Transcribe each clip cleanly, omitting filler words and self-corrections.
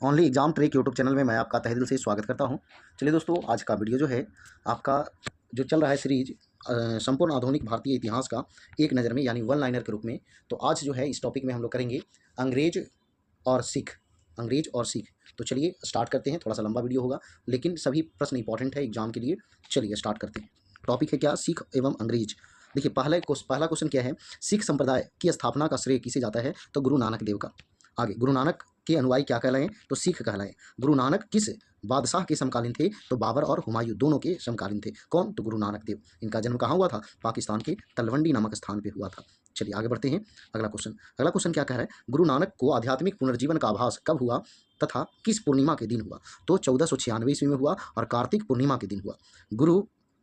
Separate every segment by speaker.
Speaker 1: Only exam track YouTube channel में मैं आपका तहे दिल से स्वागत करता हूं। चलिए दोस्तों, आज का वीडियो जो है आपका जो चल रहा है सीरीज संपूर्ण आधुनिक भारतीय इतिहास का एक नज़र में यानी वन लाइनर के रूप में। तो आज जो है इस टॉपिक में हम लोग करेंगे अंग्रेज और सिख। अंग्रेज और सिख। तो चलिए स्टार्ट करते हैं। थोड़ा सा लंबा वीडियो होगा लेकिन सभी प्रश्न इंपॉर्टेंट है एग्जाम के लिए। चलिए स्टार्ट करते हैं। टॉपिक है क्या? सिख एवं अंग्रेज। देखिए पहला क्वेश्चन क्या है? सिख संप्रदाय की स्थापना का श्रेय किसे जाता है? तो गुरु नानक देव का। आगे, गुरु नानक के अनुयायी क्या कहलाएं? तो सिख कहलाएं। गुरु नानक किस बादशाह के समकालीन थे? तो बाबर और हुमायूं दोनों के समकालीन थे। कौन? तो गुरु नानक देव। इनका जन्म कहाँ हुआ था? पाकिस्तान के तलवंडी नामक स्थान पे हुआ था। चलिए आगे बढ़ते हैं। अगला क्वेश्चन क्या कह रहा है? गुरु नानक को आध्यात्मिक पुनर्जीवन का आभास कब हुआ तथा किस पूर्णिमा के दिन हुआ? तो 1496 ईस्वी में हुआ और कार्तिक पूर्णिमा के दिन हुआ। गुरु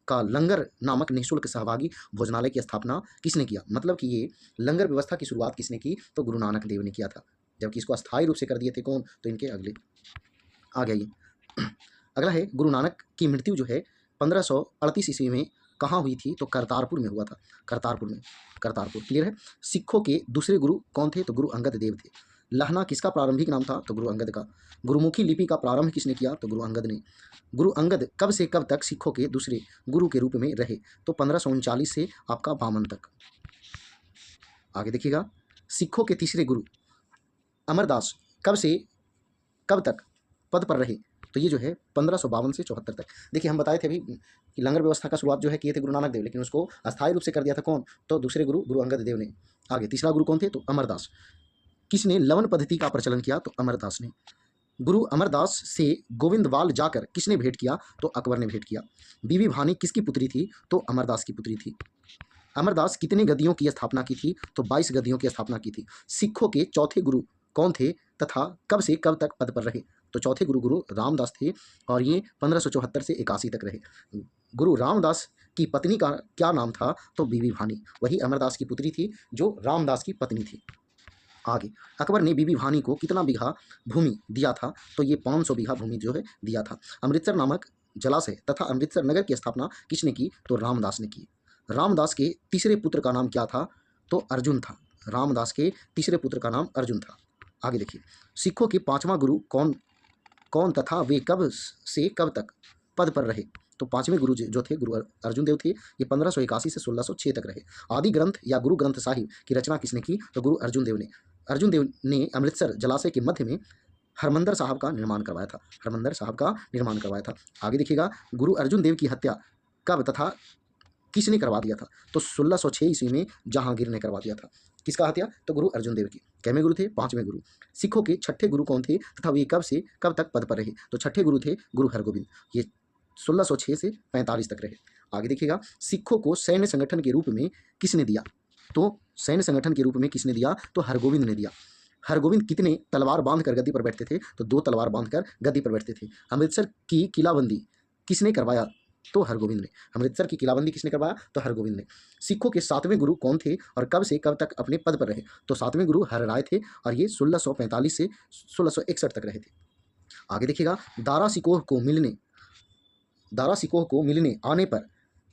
Speaker 1: का लंगर नामक निःशुल्क सहभागी भोजनालय की स्थापना किसने किया? मतलब कि ये लंगर व्यवस्था की शुरुआत किसने की? तो गुरु नानक देव ने किया था। जबकि इसको अस्थायी रूप से कर दिए थे कौन? तो इनके अगले आ गया ये। अगला है, गुरु नानक की मृत्यु जो है 1538 ईस्वी में कहाँ हुई थी? तो करतारपुर में हुआ था। करतारपुर में। करतारपुर क्लियर है। सिखों के दूसरे गुरु कौन थे? तो गुरु अंगद देव थे। लहना किसका प्रारंभिक नाम था? तो गुरु अंगद का। गुरुमुखी लिपि का प्रारंभ किसने किया? तो गुरु अंगद ने। गुरु अंगद कब से कब तक सिखों के दूसरे गुरु के रूप में रहे? तो 1539 से आपका 52 तक। आगे देखिएगा, सिखों के तीसरे गुरु अमरदास कब से कब तक पद पर रहे? तो ये जो है 1552 से 74 तक। देखिए हम बताए थे अभी कि लंगर व्यवस्था का शुरुआत जो है किए थे गुरु नानक देव, लेकिन उसको अस्थायी रूप से कर दिया था कौन? तो दूसरे गुरु गुरु अंगद देव ने। आगे तीसरा गुरु कौन थे? तो अमरदास। किसने लवन पद्धति का प्रचलन किया? तो अमरदास ने। गुरु अमरदास से गोविंदवाल जाकर किसने भेंट किया? तो अकबर ने भेंट किया। बीबी भानी किसकी पुत्री थी? तो अमरदास की पुत्री थी। अमरदास कितने गद्दियों की स्थापना की थी? तो 22 गद्दियों की स्थापना की थी। सिखों के चौथे गुरु कौन थे तथा कब से कब तक पद पर रहे? तो चौथे गुरु गुरु रामदास थे और ये 1574 से 81 तक रहे। गुरु रामदास की पत्नी का क्या नाम था? तो बीबी भानी। वही अमरदास की पुत्री थी जो रामदास की पत्नी थी। आगे, अकबर ने बीबी भानी को कितना बीघा भूमि दिया था? तो ये 500 बीघा भूमि जो है दिया था। अमृतसर नामक जलाशय तथा अमृतसर नगर की स्थापना किसने की? तो रामदास ने की। रामदास के तीसरे पुत्र का नाम क्या था? तो अर्जुन था। रामदास के तीसरे पुत्र का नाम अर्जुन था। आगे देखिए, सिखों के पांचवा गुरु कौन कौन तथा वे कब से कब तक पद पर रहे? तो पांचवें गुरु जो थे गुरु अर्जुन देव थे। ये 1581 से 1606 तक रहे। आदि ग्रंथ या गुरु ग्रंथ साहिब की रचना किसने की? तो गुरु अर्जुन देव ने। अर्जुन देव ने अमृतसर जलाशय के मध्य में हरमंदर साहब का निर्माण करवाया था। हरमंदर साहब का निर्माण करवाया था। आगे देखिएगा, गुरु अर्जुन देव की हत्या कब तथा किसने करवा दिया था? तो 1606 ईस्वी में जहांगीर ने करवा दिया था। किसका हत्या? तो गुरु अर्जुन देव की। कैवें गुरु थे? पांचवें गुरु। सिखों के छठे गुरु कौन थे तथा वे कब से कब तक पद पर रहे? तो छठे गुरु थे गुरु हरगोविंद। ये 1606 से 45 तक रहे। आगे देखिएगा, सिखों को सैन्य संगठन के रूप में किसने दिया? तो सैन्य संगठन के रूप में किसने दिया? तो हरगोविंद ने दिया। हरगोविंद कितने तलवार बांधकर गद्दी पर बैठते थे? तो 2 तलवार बांधकर गद्दी पर बैठते थे। अमृतसर की किलाबंदी किसने करवाया? तो हरगोविंद ने। अमृतसर की किलाबंदी किसने करवाया? तो हरगोविंद ने। सिखों के 7वें गुरु कौन थे और कब से कब तक अपने पद पर रहे? तो 7वें गुरु हरराय थे और ये 1645 से 1661 तक रहे थे। आगे देखिएगा, दारा सिकोह को मिलने आने पर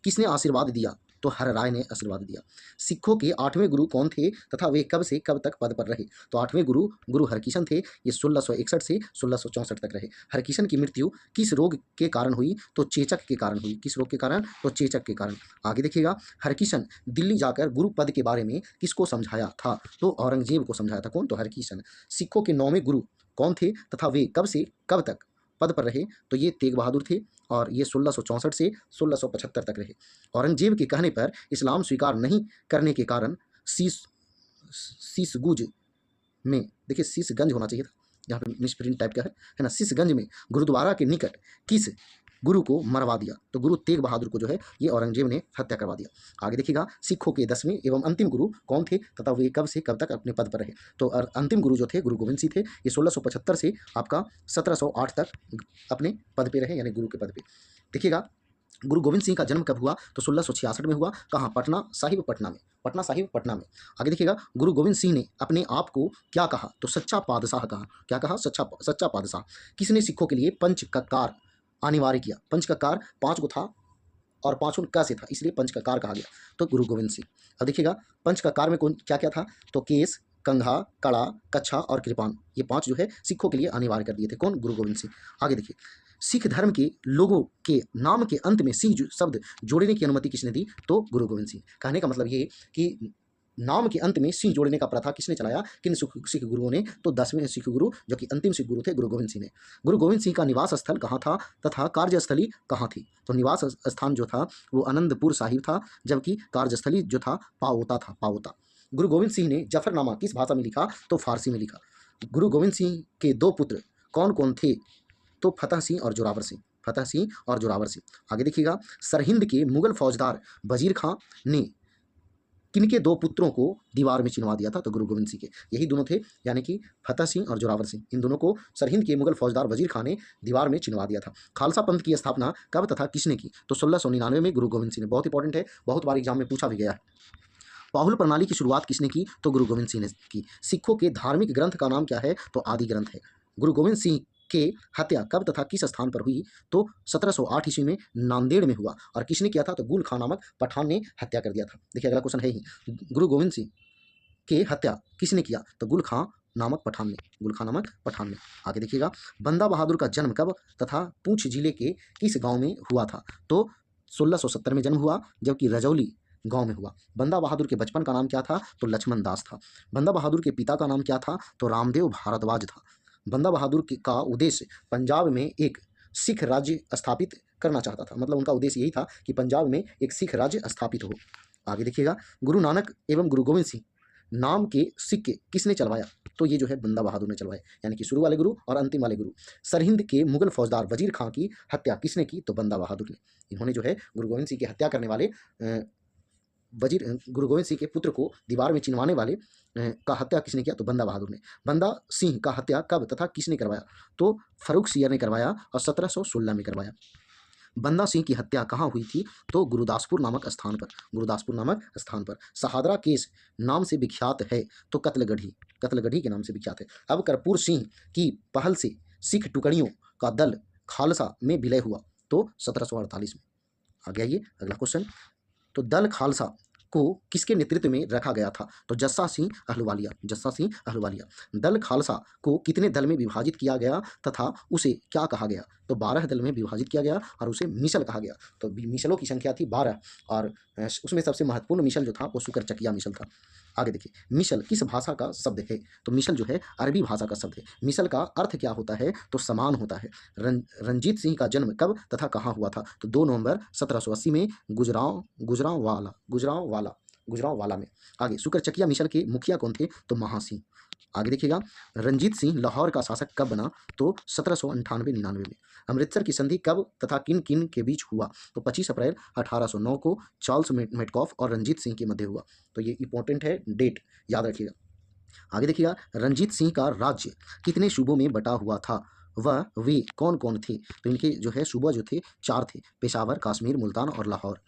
Speaker 1: किसने आशीर्वाद दिया? तो हरराय ने आशीर्वाद दिया। सिखों के 8वें गुरु कौन थे तथा वे कब से कब तक पद पर रहे? तो 8वें गुरु गुरु हरकिशन थे। ये 1661 से 1664 तक रहे। हरकिशन की मृत्यु किस रोग के कारण हुई? तो चेचक के कारण हुई। किस रोग के कारण? तो चेचक के कारण। आगे देखिएगा, हरकिशन दिल्ली जाकर गुरु पद के बारे में किसको समझाया था? तो औरंगजेब को समझाया था। कौन? तो हरकिशन। सिखों के 9वें गुरु कौन थे तथा वे कब से कब तक पद पर रहे? तो ये तेग बहादुर थे और ये 1664 से 1675 तक रहे। औरंगजेब के कहने पर इस्लाम स्वीकार नहीं करने के कारण शीशगंज में, देखिए शीशगंज होना चाहिए था, यहाँ पे मिसप्रिंट टाइप का है ना। शीशगंज में गुरुद्वारा के निकट किस गुरु को मरवा दिया? तो गुरु तेग बहादुर को जो है ये औरंगजेब ने हत्या करवा दिया। आगे देखिएगा, सिखों के 10वें एवं अंतिम गुरु कौन थे तथा वे कब से कब तक अपने पद पर रहे? तो अंतिम गुरु जो थे गुरु गोविंद सिंह थे। ये 1675 से आपका 1708 तक अपने पद पे रहे, यानी गुरु के पद पे। देखिएगा, गुरु गोविंद सिंह का जन्म कब हुआ? तो 1666 में हुआ। कहाँ? पटना साहिब, पटना में। पटना साहिब, पटना में। आगे देखिएगा, गुरु गोविंद सिंह ने अपने आप को क्या कहा? तो सच्चा पातशाह कहा। क्या कहा? सच्चा पातशाह। किसने सिखों के लिए पंच ककार अनिवार्य किया? पंच ककार 5 को था और 5 क से था, इसलिए पंच ककार कहा गया। तो गुरु गोविंद सिंह। अब देखिएगा, पंच ककार में कौन क्या क्या था? तो केस, कंघा, कड़ा, कच्छा और कृपान, ये 5 जो है सिखों के लिए अनिवार्य कर दिए थे। कौन? गुरु गोविंद सिंह। आगे देखिए, सिख धर्म के लोगों के नाम के अंत में सिंह शब्द जोड़ने की अनुमति किसने दी? तो गुरु गोविंद सिंह। कहने का मतलब ये कि नाम के अंत में सिंह जोड़ने का प्रथा किसने चलाया? किन सिख गुरुओं ने? तो 10वें सिख गुरु, जो कि अंतिम सिख गुरु थे, गुरु गोविंद सिंह ने। गुरु गोविंद सिंह का निवास स्थल कहाँ था तथा कार्यस्थली कहाँ थी? तो निवास स्थान जो था वो आनंदपुर साहिब था, जबकि कार्यस्थली जो था पाओता था, पाओता। गुरु गोविंद सिंह ने जफरनामा किस भाषा में लिखा? तो फारसी में लिखा। गुरु गोविंद सिंह के 2 पुत्र कौन कौन थे? तो फतेह सिंह और जोरावर सिंह, फतेह सिंह और जोरावर सिंह। आगे देखिएगा, सरहिंद के मुगल फौजदार वजीर खां ने किनके 2 पुत्रों को दीवार में चिनवा दिया था? तो गुरु गोविंद सिंह के। यही दोनों थे, यानी कि फतेह सिंह और जोरावर सिंह। इन दोनों को सरहिंद के मुगल फौजदार वजीर खां ने दीवार में चिनवा दिया था। खालसा पंथ की स्थापना कब तथा किसने की? तो 1699 में गुरु गोविंद सिंह ने। बहुत इंपॉर्टेंट है, बहुत बार एग्जाम में पूछा भी गया है। पाहुल प्रणाली की शुरुआत किसने की? तो गुरु गोविंद सिंह ने की। सिखों के धार्मिक ग्रंथ का नाम क्या है? तो आदि ग्रंथ है। गुरु गोविंद सिंह के हत्या कब तथा किस स्थान पर हुई? तो 1708 ईस्वी में नांदेड़ में हुआ। और किसने किया था? तो गुल खां नामक पठान ने हत्या कर दिया था। देखिए अगला क्वेश्चन है ही, गुरु गोविंद सिंह के हत्या किसने किया? तो गुल खां नामक पठान ने, गुल खां नामक पठान ने। आगे देखिएगा, बंदा बहादुर का जन्म कब तथा पूंछ जिले के किस गांव में हुआ था? तो 1670 में जन्म हुआ, जबकि रजौली गांव में हुआ। बंदा बहादुर के बचपन का नाम क्या था? तो लक्ष्मण दास था। बंदा बहादुर के पिता का नाम क्या था? तो रामदेव भारद्वाज था। बंदा बहादुर का उद्देश्य पंजाब में एक सिख राज्य स्थापित करना चाहता था, मतलब उनका उद्देश्य यही था कि पंजाब में एक सिख राज्य स्थापित हो। आगे देखिएगा, गुरु नानक एवं गुरु गोविंद सिंह नाम के सिक्के किसने चलवाया? तो ये जो है बंदा बहादुर ने चलवाए, यानी कि शुरू वाले गुरु और अंतिम वाले गुरु। सरहिंद के मुगल फौजदार वजीर खां की हत्या किसने की? तो बंदा बहादुर ने। इन्होंने जो है गुरु गोविंद सिंह की हत्या करने वाले वजीर गुरु गोविंद सिंह के पुत्र को दीवार में चिनवाने वाले का हत्या किसने किया? तो बंदा बहादुर ने। बंदा सिंह का हत्या कब तथा किसने करवाया? तो फर्रुख सियर ने करवाया और 1716 में करवाया। बंदा सिंह की हत्या कहाँ हुई थी? तो गुरुदासपुर नामक स्थान पर, गुरुदासपुर नामक स्थान पर। सहादरा केस नाम से विख्यात है, तो कत्लगढ़ी, कत्लगढ़ी के नाम से विख्यात है। अब करपूर सिंह की पहल से सिख टुकड़ियों का दल खालसा में विलय हुआ, तो 1748 में। आगे आइए अगला क्वेश्चन, तो दल खालसा को किसके नेतृत्व में रखा गया था? तो जस्सा सिंह अहलुवालिया, जस्सा सिंह अहलुवालिया। दल खालसा को कितने दल में विभाजित किया गया तथा उसे क्या कहा गया? तो 12 दल में विभाजित किया गया और उसे मिसल कहा गया। तो मिसलों की संख्या थी 12 और उसमें सबसे महत्वपूर्ण मिसल जो था वो शुकर-चकिया मिसल था। आगे देखिए, मिसल किस भाषा का शब्द है? तो मिसल जो है अरबी भाषा का शब्द है। मिसल का अर्थ क्या होता है? तो समान होता है। रंजीत सिंह का जन्म कब तथा कहाँ हुआ था? तो 2 नवंबर 1780 में गुजरांवाला में। आगे, शुकर-चकिया मिसल के मुखिया कौन थे? तो महासिंह। आगे देखिएगा, रंजीत सिंह लाहौर का शासक कब बना? तो 1798-99 में। अमृतसर की संधि कब तथा किन किन के बीच हुआ? तो 25 अप्रैल 1809 को चार्ल्स मेटकॉफ और रंजीत सिंह के मध्य हुआ। तो ये इंपॉर्टेंट है, डेट याद रखिएगा। आगे देखिएगा, रंजीत सिंह का राज्य कितने सूबों में बटा हुआ था? वह वे कौन कौन थे? तो इनके जो है सूबा जो थे 4 थे, पेशावर, कश्मीर, मुल्तान और लाहौर।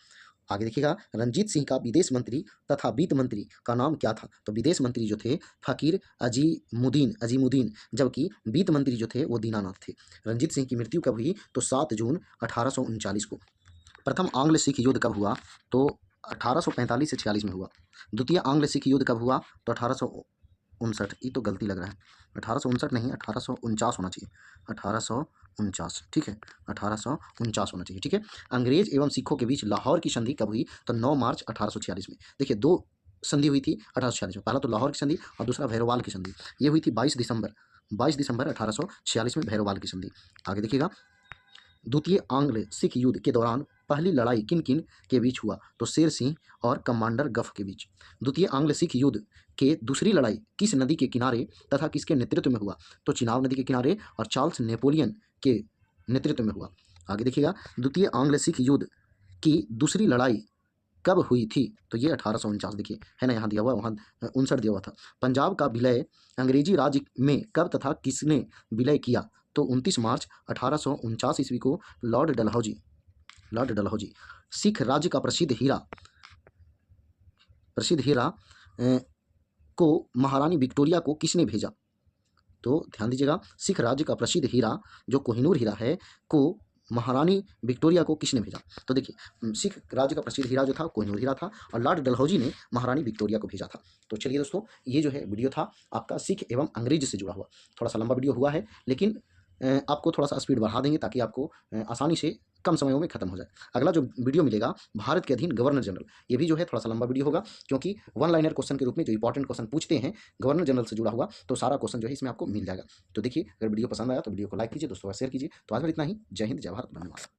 Speaker 1: आगे देखिएगा, रंजीत सिंह का विदेश मंत्री तथा वित्त मंत्री का नाम क्या था? तो विदेश मंत्री जो थे फकीर अजीमुद्दीन, जबकि वित्त मंत्री जो थे वो दीनानाथ थे। रंजीत सिंह की मृत्यु कब हुई? तो 7 जून 1839 को। प्रथम आंग्ल सिख युद्ध कब हुआ? तो 1845 से 46 में हुआ। द्वितीय आंग्ल सिख युद्ध कब हुआ? तो 1859, ये तो गलती लग रहा है, 1859 नहीं, 1849 होना चाहिए, 1849, ठीक है, 1849 होना चाहिए, ठीक है। अंग्रेज एवं सिखों के बीच लाहौर की संधि कब हुई? तो 9 मार्च 1846 में। देखिए 2 संधि हुई थी 1846 में, पहला तो लाहौर की संधि और दूसरा भैरोवाल की संधि। ये हुई थी 22 दिसंबर 1846 में भैरोवाल की संधि। आगे देखिएगा, द्वितीय आंग्ल सिख युद्ध के दौरान पहली लड़ाई किन किन के बीच हुआ? तो शेर सिंह और कमांडर गफ के बीच। द्वितीय आंग्ल सिख युद्ध के दूसरी लड़ाई किस नदी के किनारे तथा किसके नेतृत्व में हुआ? तो चिनाब नदी के किनारे और चार्ल्स नेपोलियन के नेतृत्व में हुआ। आगे देखिएगा, द्वितीय आंग्ल सिख युद्ध की दूसरी लड़ाई कब हुई थी? तो ये 1849, देखिए है ना, यहाँ दिया हुआ, वहाँ 59 दिया हुआ था। पंजाब का विलय अंग्रेजी राज्य में कब तथा किसने विलय किया? तो 29 मार्च 1849 ईस्वी को लॉर्ड डलहौजी। सिख राज्य का प्रसिद्ध हीरा को महारानी विक्टोरिया को किसने भेजा? तो ध्यान दीजिएगा, सिख राज्य का प्रसिद्ध हीरा जो कोहिनूर हीरा है को महारानी विक्टोरिया को किसने भेजा? तो देखिए सिख राज्य का प्रसिद्ध हीरा जो था कोहिनूर हीरा था और लॉर्ड डलहौजी ने महारानी विक्टोरिया को भेजा था। तो चलिए दोस्तों, ये जो है वीडियो था आपका सिख एवं अंग्रेज से जुड़ा हुआ। थोड़ा सा लंबा वीडियो हुआ है, लेकिन आपको थोड़ा सा स्पीड बढ़ा देंगे ताकि आपको आसानी से कम समयों में खत्म हो जाए। अगला जो वीडियो मिलेगा भारत के अधीन गवर्नर जनरल, ये भी जो है थोड़ा सा लंबा वीडियो होगा, क्योंकि वन लाइनर क्वेश्चन के रूप में जो इंपॉर्टेंट क्वेश्चन पूछते हैं गवर्नर जनरल से जुड़ा हुआ, तो सारा क्वेश्चन जो है इसमें आपको मिल जाएगा। तो देखिए, अगर वीडियो पसंद आया तो वीडियो को लाइक कीजिए, दोस्तों का शेयर कीजिए। तो आज में इतना ही। जय हिंद, जय भारत, धन्यवाद।